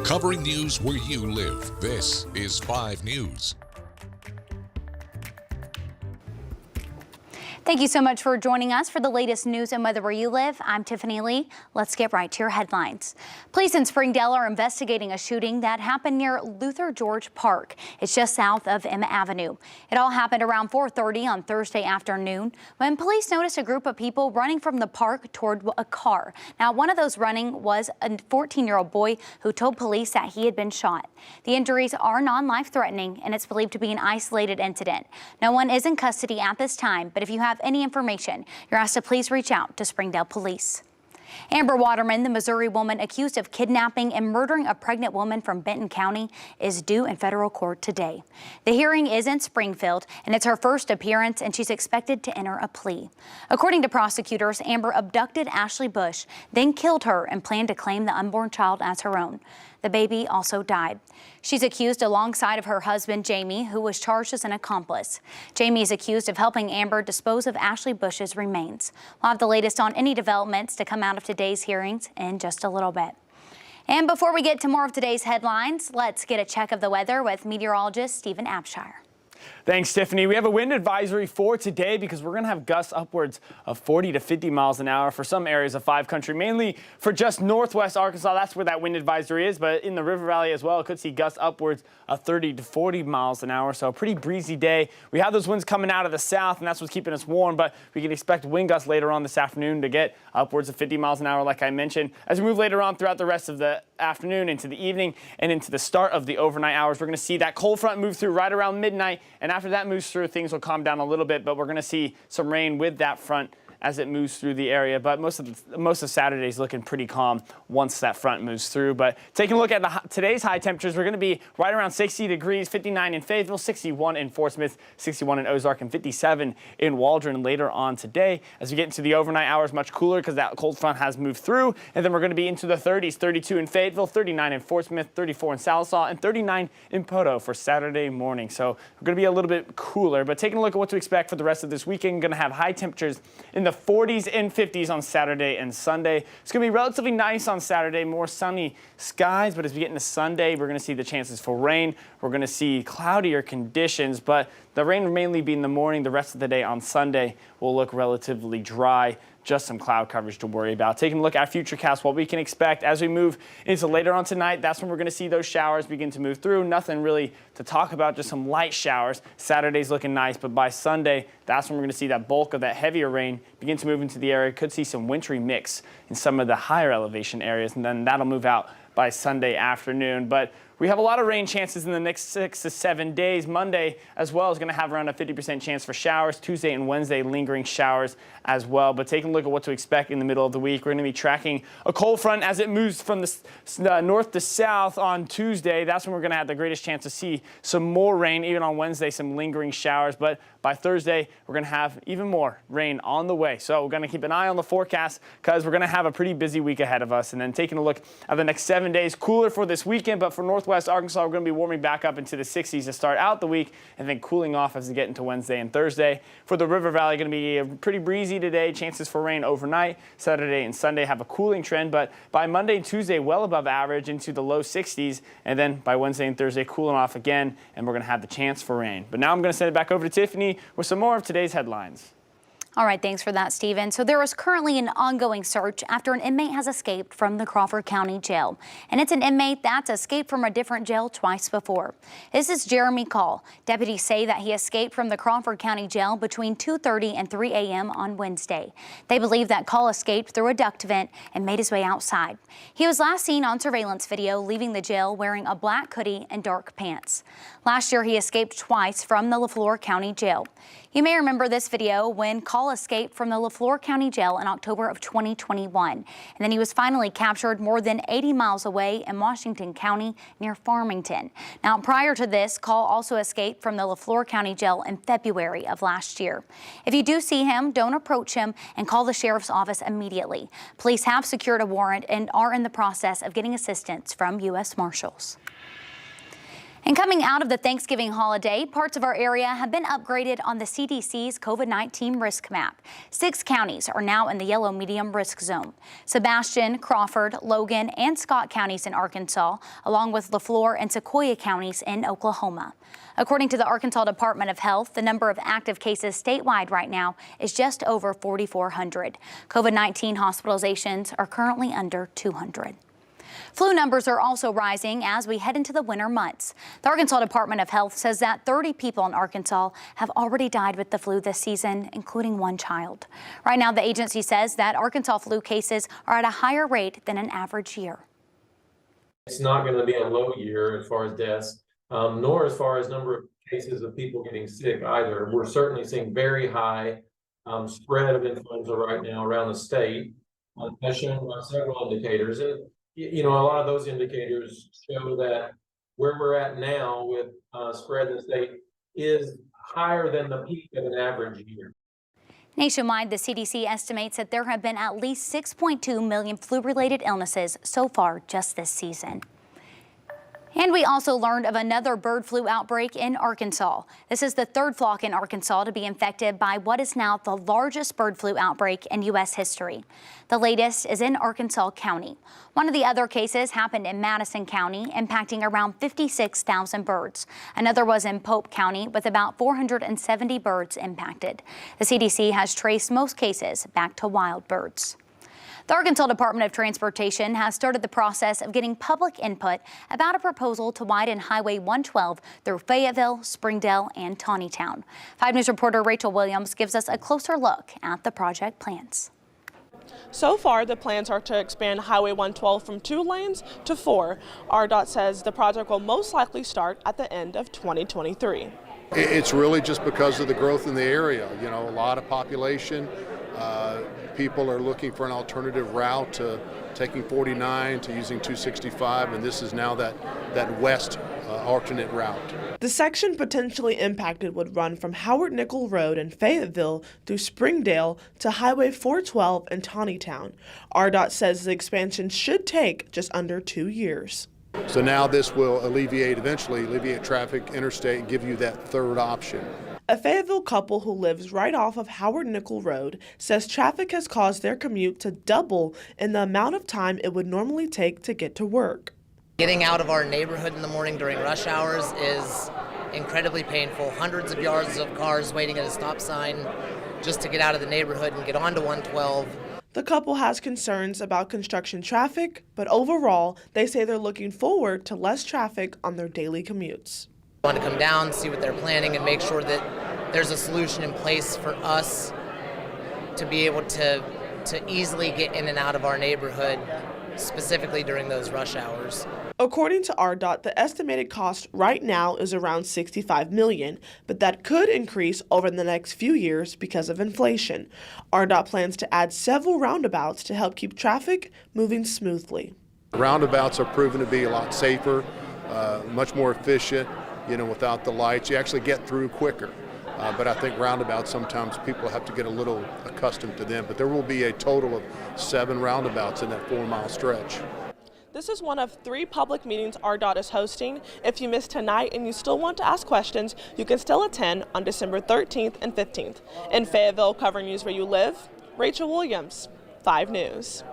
Covering news where you live, this is 5 News. Thank you so much for joining us for the latest news and weather where you live. I'm Tiffany Lee. Let's get right to your headlines. Police in Springdale are investigating a shooting that happened near Luther George Park. It's just south of Emma Avenue. It all happened around 4:30 on Thursday afternoon when police noticed a group of people running from the park toward a car. Now, one of those running was a 14-year-old boy who told police that he had been shot. The injuries are non-life-threatening, and it's believed to be an isolated incident. No one is in custody at this time, but if you have any information, you're asked to please reach out to Springdale Police. Amber Waterman, the Missouri woman accused of kidnapping and murdering a pregnant woman from Benton County, is due in federal court today. The hearing is in Springfield, and it's her first appearance, and she's expected to enter a plea. According to prosecutors, Amber abducted Ashley Bush, then killed her and planned to claim the unborn child as her own. The baby also died. She's accused alongside of her husband, Jamie, who was charged as an accomplice. Jamie is accused of helping Amber dispose of Ashley Bush's remains. We'll have the latest on any developments to come out of today's hearings in just a little bit. And before we get to more of today's headlines, let's get a check of the weather with meteorologist Stephen Abshire. Thanks, Tiffany. We have a wind advisory for today because we're going to have gusts upwards of 40 to 50 miles an hour for some areas of 5 country, mainly for just northwest Arkansas. That's where that wind advisory is, but in the River Valley as well, it could see gusts upwards of 30 to 40 miles an hour. So a pretty breezy day. We have those winds coming out of the south, and that's what's keeping us warm, but we can expect wind gusts later on this afternoon to get upwards of 50 miles an hour, like I mentioned. As we move later on throughout the rest of the afternoon into the evening and into the start of the overnight hours, we're going to see that cold front move through right around midnight, and after that moves through, things will calm down a little bit, but we're going to see some rain with that front as it moves through the area. But most of Saturday's looking pretty calm once that front moves through. But taking a look at today's high temperatures, we're going to be right around 60 degrees, 59 in Fayetteville, 61 in Fort Smith, 61 in Ozark, and 57 in Waldron later on today. As we get into the overnight hours, much cooler because that cold front has moved through. And then we're going to be into the 30s, 32 in Fayetteville, 39 in Fort Smith, 34 in Sallisaw, and 39 in Poto for Saturday morning. So we're going to be a little bit cooler. But taking a look at what to expect for the rest of this weekend, going to have high temperatures in the 40s and 50s on Saturday and Sunday. It's going to be relatively nice on Saturday, more sunny skies, but as we get into Sunday, we're going to see the chances for rain. We're going to see cloudier conditions, but the rain will mainly be in the morning. The rest of the day on Sunday will look relatively dry. Just some cloud coverage to worry about. Taking a look at Futurecast, what we can expect as we move into later on tonight, that's when we're going to see those showers begin to move through. Nothing really to talk about, just some light showers. Saturday's looking nice, but by Sunday, that's when we're going to see that bulk of that heavier rain begin to move into the area. Could see some wintry mix in some of the higher elevation areas, and then that'll move out by Sunday afternoon. But we have a lot of rain chances in the next 6 to 7 days. Monday as well is going to have around a 50% chance for showers. Tuesday and Wednesday, lingering showers as well. But taking a look at what to expect in the middle of the week, we're going to be tracking a cold front as it moves from the north to south on Tuesday. That's when we're going to have the greatest chance to see some more rain. Even on Wednesday, some lingering showers. But by Thursday, we're going to have even more rain on the way. So we're going to keep an eye on the forecast because we're going to have a pretty busy week ahead of us. And then taking a look at the next 7 days, cooler for this weekend, but for northwest Arkansas, we're going to be warming back up into the 60s to start out the week and then cooling off as we get into Wednesday and Thursday. For the River Valley, going to be pretty breezy today. Chances for rain overnight. Saturday and Sunday have a cooling trend, but by Monday and Tuesday, well above average into the low 60s. And then by Wednesday and Thursday, cooling off again, and we're going to have the chance for rain. But now I'm going to send it back over to Tiffany with some more of today's headlines. All right, thanks for that, Stephen. So there is currently an ongoing search after an inmate has escaped from the Crawford County Jail. And it's an inmate that's escaped from a different jail twice before. This is Jeremy Call. Deputies say that he escaped from the Crawford County Jail between 2:30 and 3 a.m. on Wednesday. They believe that Call escaped through a duct vent and made his way outside. He was last seen on surveillance video leaving the jail wearing a black hoodie and dark pants. Last year, he escaped twice from the Leflore County Jail. You may remember this video when Call escaped from the Leflore County Jail in October of 2021. And then he was finally captured more than 80 miles away in Washington County near Farmington. Now, prior to this, Call also escaped from the Leflore County Jail in February of last year. If you do see him, don't approach him and call the sheriff's office immediately. Police have secured a warrant and are in the process of getting assistance from U.S. Marshals. And coming out of the Thanksgiving holiday, parts of our area have been upgraded on the CDC's COVID-19 risk map. 6 counties are now in the yellow medium risk zone. Sebastian, Crawford, Logan, and Scott counties in Arkansas, along with LaFleur and Sequoia counties in Oklahoma. According to the Arkansas Department of Health, the number of active cases statewide right now is just over 4,400. COVID-19 hospitalizations are currently under 200. Flu numbers are also rising as we head into the winter months. The Arkansas Department of Health says that 30 people in Arkansas have already died with the flu this season, including 1 child. Right now, the agency says that Arkansas flu cases are at a higher rate than an average year. It's not going to be a low year as far as deaths, nor as far as number of cases of people getting sick either. We're certainly seeing very high spread of influenza right now around the state, as shown by several indicators. And you know, a lot of those indicators show that where we're at now with spread in the state is higher than the peak of an average year. Nationwide, the CDC estimates that there have been at least 6.2 million flu-related illnesses so far just this season. And we also learned of another bird flu outbreak in Arkansas. This is the 3rd flock in Arkansas to be infected by what is now the largest bird flu outbreak in U.S. history. The latest is in Arkansas County. One of the other cases happened in Madison County, impacting around 56,000 birds. Another was in Pope County with about 470 birds impacted. The CDC has traced most cases back to wild birds. The Arkansas Department of Transportation has started the process of getting public input about a proposal to widen Highway 112 through Fayetteville, Springdale, and Taneytown. 5 News reporter Rachel Williams gives us a closer look at the project plans. So far, the plans are to expand Highway 112 from 2 lanes to 4. RDOT says the project will most likely start at the end of 2023. It's really just because of the growth in the area. You know, a lot of population. People are looking for an alternative route to taking 49 to using 265, and this is now that west alternate route. The section potentially impacted would run from Howard Nickel Road in Fayetteville through Springdale to Highway 412 in Taneytown. RDOT says the expansion should take just under 2 years. So now this will eventually alleviate traffic interstate and give you that 3rd option. A Fayetteville couple who lives right off of Howard Nickel Road says traffic has caused their commute to double in the amount of time it would normally take to get to work. Getting out of our neighborhood in the morning during rush hours is incredibly painful. Hundreds of yards of cars waiting at a stop sign just to get out of the neighborhood and get onto 112. The couple has concerns about construction traffic, but overall, they say they're looking forward to less traffic on their daily commutes. I want to come down, see what they're planning, and make sure that there's a solution in place for us to be able to easily get in and out of our neighborhood, specifically during those rush hours. According to RDOT, the estimated cost right now is around $65 million, but that could increase over the next few years because of inflation. RDOT plans to add several roundabouts to help keep traffic moving smoothly. Roundabouts are proven to be a lot safer, much more efficient. You know, without the lights, you actually get through quicker. But I think roundabouts, sometimes people have to get a little accustomed to them. But there will be a total of 7 roundabouts in that 4-mile stretch. This is one of 3 public meetings RDOT is hosting. If you missed tonight and you still want to ask questions, you can still attend on December 13th and 15th. In Fayetteville, covering news where you live, Rachel Williams, 5 News.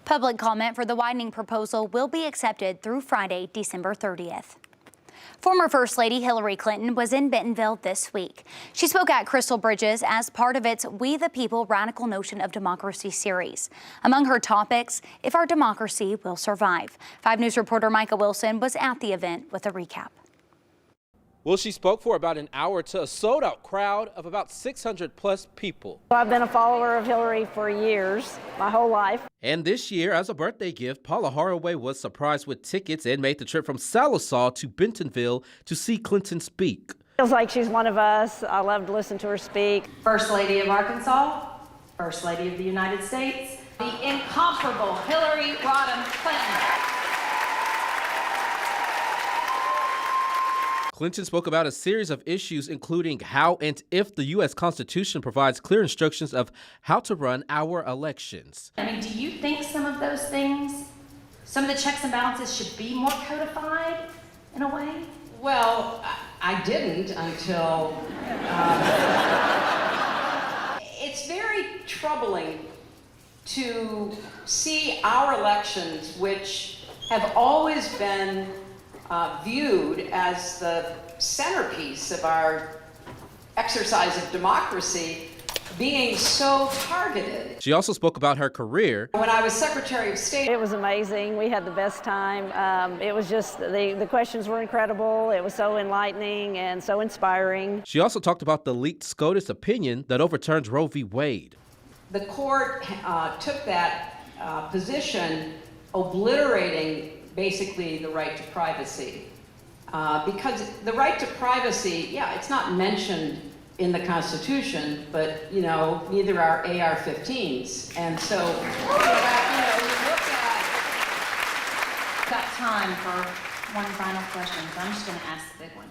Public comment for the widening proposal will be accepted through Friday, December 30th. Former First Lady Hillary Clinton was in Bentonville this week. She spoke at Crystal Bridges as part of its We the People Radical Notion of Democracy series. Among her topics, if our democracy will survive. 5 News reporter Micah Wilson was at the event with a recap. Well, she spoke for about an hour to a sold-out crowd of about 600-plus people. I've been a follower of Hillary for years, my whole life. And this year, as a birthday gift, Paula Haraway was surprised with tickets and made the trip from Sallisaw to Bentonville to see Clinton speak. Feels like she's one of us. I love to listen to her speak. First Lady of Arkansas, First Lady of the United States, the incomparable Hillary Rodham Clinton. Clinton spoke about a series of issues, including how and if the U.S. Constitution provides clear instructions of how to run our elections. I mean, do you think some of those things, some of the checks and balances should be more codified in a way? Well, I didn't until, it's very troubling to see our elections, which have always been viewed as the centerpiece of our exercise of democracy, being so targeted. She also spoke about her career. When I was Secretary of State, It was amazing. We had the best time. It was just, the questions were incredible. It was so enlightening and so inspiring. She also talked about the leaked SCOTUS opinion that overturned Roe v. Wade. the court took that position, obliterating basically the right to privacy. Because the right to privacy, yeah, it's not mentioned in the Constitution, but, you know, neither are AR-15s. And so, you look at... Got time for one final question, so I'm just going to ask the big one.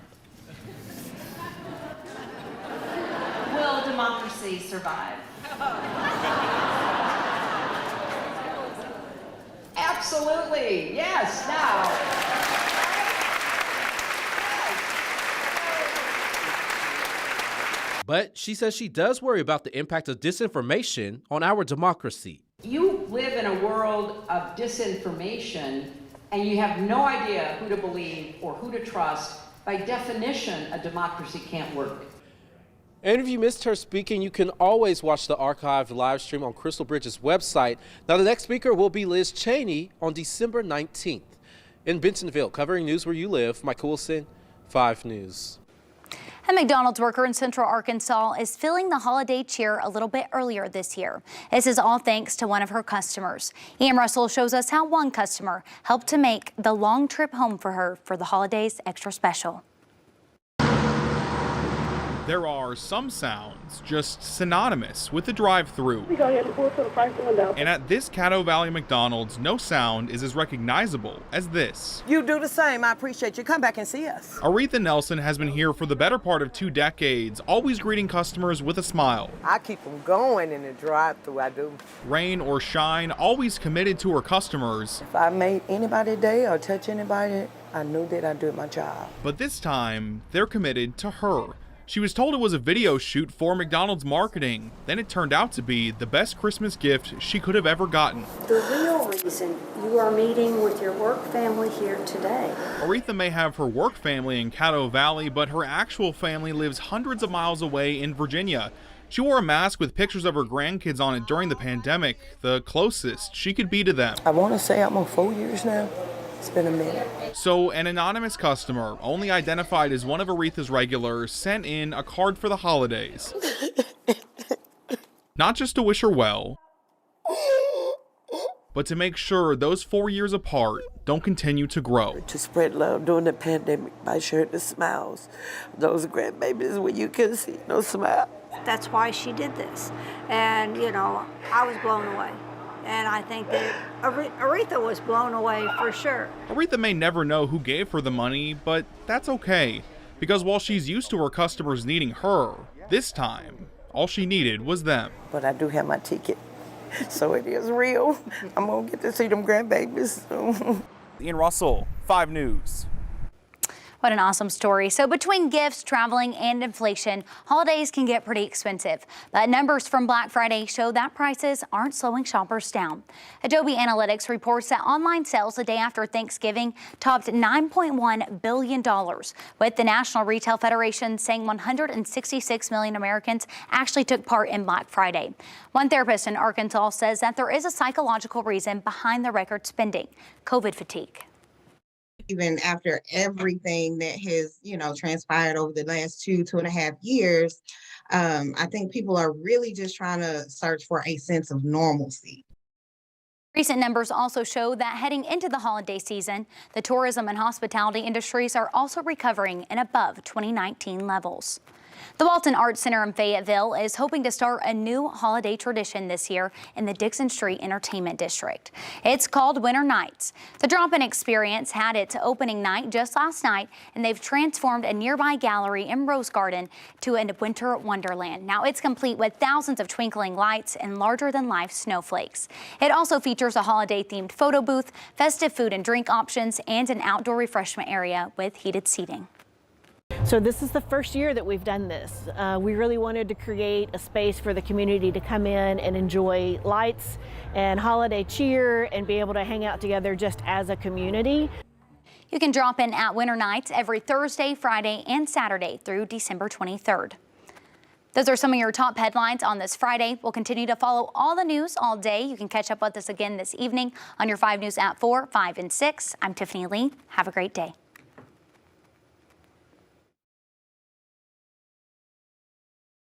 Will democracy survive? Absolutely, yes, now. But she says she does worry about the impact of disinformation on our democracy. You live in a world of disinformation and you have no idea who to believe or who to trust. By definition, a democracy can't work. And if you missed her speaking, you can always watch the archived live stream on Crystal Bridges' website. Now, the next speaker will be Liz Cheney on December 19th. In Bentonville, covering news where you live, Mike Wilson, 5 News. A McDonald's worker in Central Arkansas is feeling the holiday cheer a little bit earlier this year. This is all thanks to one of her customers. Ian Russell shows us how one customer helped to make the long trip home for her for the holidays extra special. There are some sounds just synonymous with the drive-thru. And at this Caddo Valley McDonald's, no sound is as recognizable as this. You do the same. I appreciate you. Come back and see us. Aretha Nelson has been here for the better part of 2 decades, always greeting customers with a smile. I keep them going in the drive-thru, I do. Rain or shine, always committed to her customers. If I made anybody day or touch anybody, I knew that I'd do my job. But this time, they're committed to her. She was told it was a video shoot for McDonald's marketing. Then it turned out to be the best Christmas gift she could have ever gotten. The real reason you are meeting with your work family here today. Aretha may have her work family in Caddo Valley, but her actual family lives hundreds of miles away in Virginia. She wore a mask with pictures of her grandkids on it during the pandemic, the closest she could be to them. I want to say I'm on 4 years now. It's been a minute. So an anonymous customer, only identified as one of Aretha's regulars, sent in a card for the holidays. Not just to wish her well, but to make sure those 4 years apart don't continue to grow. To spread love during the pandemic by sharing the smiles. Those grandbabies when you couldn't see no smile. That's why she did this. And, you know, I was blown away. And I think that Aretha was blown away for sure. Aretha may never know who gave her the money, but that's okay. Because while she's used to her customers needing her, this time, all she needed was them. But I do have my ticket, so it is real. I'm going to get to see them grandbabies. Ian Russell, 5 News. What an awesome story. So between gifts, traveling, and inflation, holidays can get pretty expensive. But numbers from Black Friday show that prices aren't slowing shoppers down. Adobe Analytics reports that online sales the day after Thanksgiving topped $9.1 billion, with the National Retail Federation saying 166 million Americans actually took part in Black Friday. One therapist in Arkansas says that there is a psychological reason behind the record spending: COVID fatigue. Even after everything that has, transpired over the last 2.5 years, I think people are really just trying to search for a sense of normalcy. Recent numbers also show that heading into the holiday season, the tourism and hospitality industries are also recovering and above 2019 levels. The Walton Arts Center in Fayetteville is hoping to start a new holiday tradition this year in the Dixon Street Entertainment District. It's called Winter Nights. The Drop-In Experience had its opening night just last night, and they've transformed a nearby gallery in Rose Garden to a winter wonderland. Now it's complete with thousands of twinkling lights and larger-than-life snowflakes. It also features a holiday-themed photo booth, festive food and drink options, and an outdoor refreshment area with heated seating. So this is the first year that we've done this. We really wanted to create a space for the community to come in and enjoy lights and holiday cheer and be able to hang out together just as a community. You can drop in at Winter Nights every Thursday, Friday, and Saturday through December 23rd. Those are some of your top headlines on this Friday. We'll continue to follow all the news all day. You can catch up with us again this evening on your 5 News app 4, 5, and 6. I'm Tiffany Lee. Have a great day.